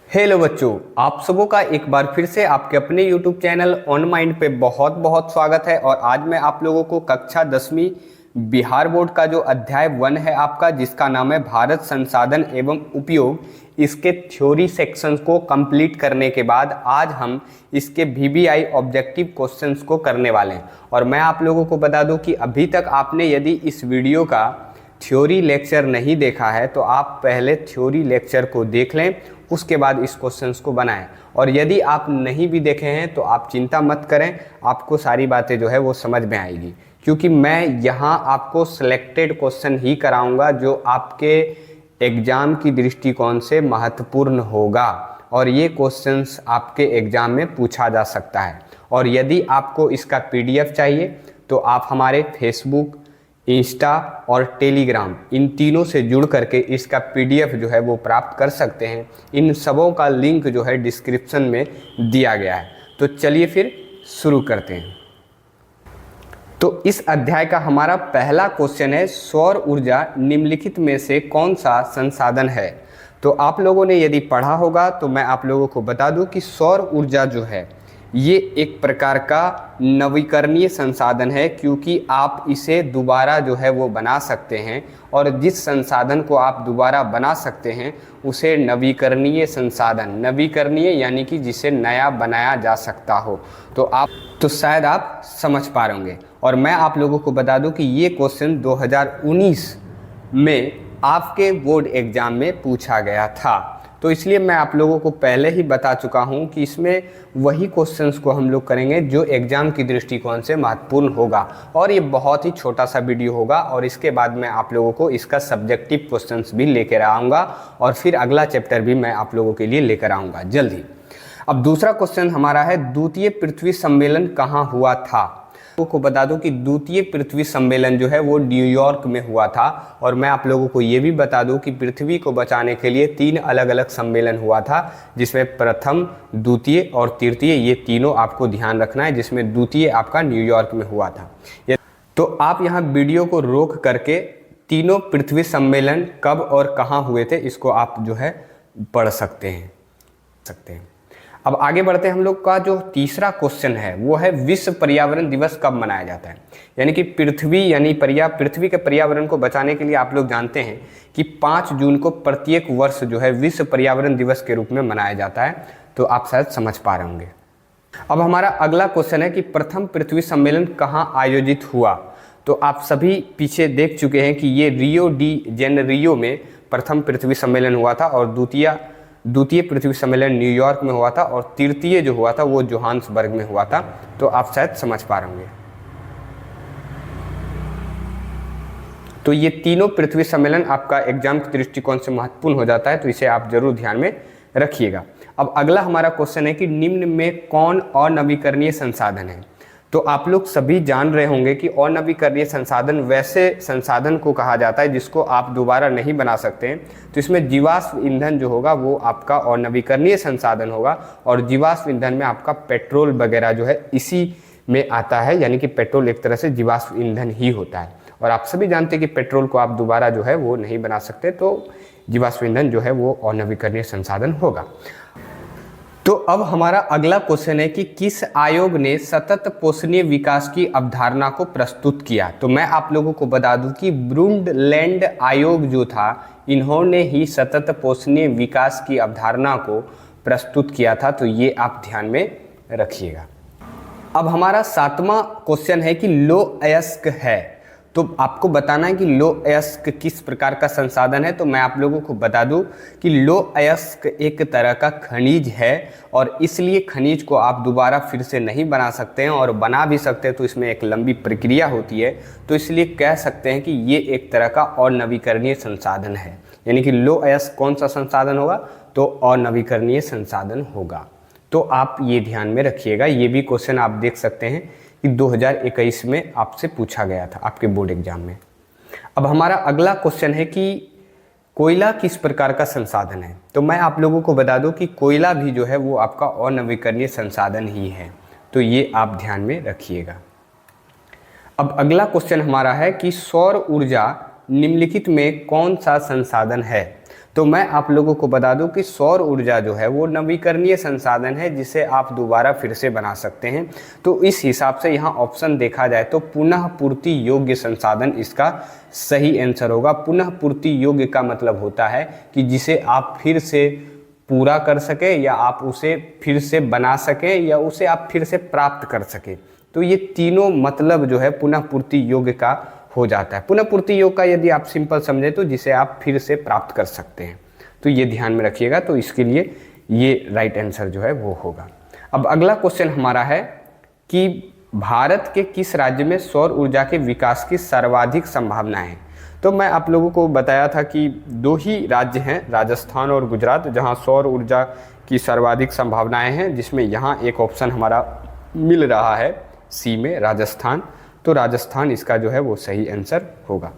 Hello बच्चों, आप सबों का एक बार फिर से आपके अपने YouTube चैनल ऑन माइंड पे बहुत बहुत स्वागत है। और आज मैं आप लोगों को कक्षा 10वीं बिहार बोर्ड का जो अध्याय 1 है आपका, जिसका नाम है भारत संसाधन एवं उपयोग, इसके थ्योरी सेक्शंस को कंप्लीट करने के बाद आज हम इसके VBI ऑब्जेक्टिव क्वेश्चंस को करने वाले हैं। और मैं आप लोगों को बता दूं कि अभी तक आपने यदि इस वीडियो का थ्योरी लेक्चर नहीं देखा है तो आप पहले थ्योरी लेक्चर को देख लें, उसके बाद इस क्वेश्चंस को बनाएं। और यदि आप नहीं भी देखे हैं तो आप चिंता मत करें, आपको सारी बातें जो है वो समझ में आएगी, क्योंकि मैं यहाँ आपको सिलेक्टेड क्वेश्चन ही कराऊंगा जो आपके एग्ज़ाम की दृष्टिकोण से महत्वपूर्ण होगा। और ये क्वेश्चंस आपके एग्ज़ाम में पूछा जा सकता है। और यदि आपको इसका PDF चाहिए तो आप हमारे फेसबुक, इंस्टा और टेलीग्राम, इन तीनों से जुड़ करके इसका PDF जो है वो प्राप्त कर सकते हैं। इन सबों का लिंक जो है डिस्क्रिप्शन में दिया गया है। तो चलिए फिर शुरू करते हैं। तो इस अध्याय का हमारा पहला क्वेश्चन है, सौर ऊर्जा निम्नलिखित में से कौन सा संसाधन है। तो आप लोगों ने यदि पढ़ा होगा तो मैं आप लोगों को बता दूं कि सौर ऊर्जा जो है ये एक प्रकार का नवीकरणीय संसाधन है, क्योंकि आप इसे दोबारा जो है वो बना सकते हैं। और जिस संसाधन को आप दोबारा बना सकते हैं उसे नवीकरणीय संसाधन, नवीकरणीय यानी कि जिसे नया बनाया जा सकता हो। तो शायद आप समझ पा रहे होंगे। और मैं आप लोगों को बता दूं कि ये क्वेश्चन 2019 में आपके बोर्ड एग्जाम में पूछा गया था। तो इसलिए मैं आप लोगों को पहले ही बता चुका हूं कि इसमें वही क्वेश्चंस को हम लोग करेंगे जो एग्ज़ाम की दृष्टिकोण से महत्वपूर्ण होगा। और ये बहुत ही छोटा सा वीडियो होगा। और इसके बाद मैं आप लोगों को इसका सब्जेक्टिव क्वेश्चंस भी लेकर आऊँगा और फिर अगला चैप्टर भी मैं आप लोगों के लिए लेकर आऊँगा जल्द ही। अब दूसरा क्वेश्चन हमारा है, द्वितीय पृथ्वी सम्मेलन कहाँ हुआ था। को बता दूं कि द्वितीय पृथ्वी सम्मेलन जो है वो न्यूयॉर्क में हुआ था। और मैं आप लोगों को ये भी बता दूं कि पृथ्वी को बचाने के लिए 3 अलग अलग सम्मेलन हुआ था, जिसमें प्रथम, द्वितीय और तृतीय, ये तीनों आपको ध्यान रखना है, जिसमें द्वितीय आपका न्यूयॉर्क में हुआ था। तो आप यहाँ वीडियो को रोक करके तीनों पृथ्वी सम्मेलन कब और कहाँ हुए थे इसको आप जो है पढ़ सकते हैं। अब आगे बढ़ते हैं। हम लोग का जो तीसरा क्वेश्चन है वो है, विश्व पर्यावरण दिवस कब मनाया जाता है। यानी कि पृथ्वी के पर्यावरण को बचाने के लिए आप लोग जानते हैं कि 5 जून को प्रत्येक वर्ष जो है विश्व पर्यावरण दिवस के रूप में मनाया जाता है। तो आप शायद समझ पा रहे होंगे। अब हमारा अगला क्वेश्चन है कि प्रथम पृथ्वी सम्मेलन कहाँ आयोजित हुआ। तो आप सभी पीछे देख चुके हैं कि ये रियो डी जेनेरियो में प्रथम पृथ्वी सम्मेलन हुआ था, और द्वितीय पृथ्वी सम्मेलन न्यूयॉर्क में हुआ था, और तृतीय जो हुआ था वो जोहान्सबर्ग में हुआ था। तो आप शायद समझ पा रहे होंगे। तो ये तीनों पृथ्वी सम्मेलन आपका एग्जाम के दृष्टिकोण से महत्वपूर्ण हो जाता है, तो इसे आप जरूर ध्यान में रखिएगा। अब अगला हमारा क्वेश्चन है कि निम्न में कौन अनवीकरणीय संसाधन है। तो आप लोग सभी जान रहे होंगे कि अनवीकरणीय संसाधन वैसे संसाधन को कहा जाता है जिसको आप दोबारा नहीं बना सकते हैं। तो इसमें जीवाश्म ईंधन जो होगा वो आपका अनवीकरणीय संसाधन होगा। और जीवाश्म ईंधन में आपका पेट्रोल वगैरह जो है इसी में आता है, यानी कि पेट्रोल एक तरह से जीवाश्म ईंधन ही होता है। और आप सभी जानते हैं कि पेट्रोल को आप दोबारा जो है वो नहीं बना सकते, तो जीवाश्म ईंधन जो है वो अनवीकरणीय संसाधन होगा। तो अब हमारा अगला क्वेश्चन है कि किस आयोग ने सतत पोषणीय विकास की अवधारणा को प्रस्तुत किया। तो मैं आप लोगों को बता दूं कि ब्रुंडलैंड आयोग जो था, इन्होंने ही सतत पोषणीय विकास की अवधारणा को प्रस्तुत किया था। तो ये आप ध्यान में रखिएगा। अब हमारा 7वां क्वेश्चन है कि लौह अयस्क है। तो आपको बताना है कि लौह अयस्क किस प्रकार का संसाधन है। तो मैं आप लोगों को बता दूं कि लौह अयस्क एक तरह का खनिज है, और इसलिए खनिज को आप दोबारा फिर से नहीं बना सकते हैं, और बना भी सकते हैं तो इसमें एक लंबी प्रक्रिया होती है। तो इसलिए कह सकते हैं कि ये एक तरह का अनवीकरणीय संसाधन है। यानी कि लौह अयस्क कौन सा संसाधन होगा, तो अनवीकरणीय संसाधन होगा। तो आप ये ध्यान में रखिएगा। ये भी क्वेश्चन आप देख सकते हैं कि 2021 में आपसे पूछा गया था आपके बोर्ड एग्जाम में। अब हमारा अगला क्वेश्चन है कि कोयला किस प्रकार का संसाधन है। तो मैं आप लोगों को बता दूं कि कोयला भी जो है वो आपका अनवीकरणीय संसाधन ही है। तो ये आप ध्यान में रखिएगा। अब अगला क्वेश्चन हमारा है कि सौर ऊर्जा निम्नलिखित में कौन सा संसाधन है। तो मैं आप लोगों को बता दूं कि सौर ऊर्जा जो है वो नवीकरणीय संसाधन है जिसे आप दोबारा फिर से बना सकते हैं। तो इस हिसाब से यहाँ ऑप्शन देखा जाए तो पुनः पूर्ति योग्य संसाधन इसका सही आंसर होगा। पुनः पूर्ति योग्य का मतलब होता है कि जिसे आप फिर से पूरा कर सके या आप उसे फिर से बना सके या उसे आप फिर से प्राप्त कर सके। तो ये तीनों मतलब जो है पुनः पूर्ति योग्य का हो जाता है। पुनः पूर्ति योग का यदि आप सिंपल समझे तो जिसे आप फिर से प्राप्त कर सकते हैं। तो ये ध्यान में रखिएगा। तो इसके लिए ये राइट आंसर जो है वो होगा। अब अगला क्वेश्चन हमारा है कि भारत के किस राज्य में सौर ऊर्जा के विकास की सर्वाधिक संभावनाएं हैं। तो मैं आप लोगों को बताया था कि 2 ही राज्य हैं, राजस्थान और गुजरात, जहां सौर ऊर्जा की सर्वाधिक संभावनाएं हैं, जिसमें यहां एक ऑप्शन हमारा मिल रहा है सी में, राजस्थान। तो राजस्थान इसका जो है वो सही आंसर होगा।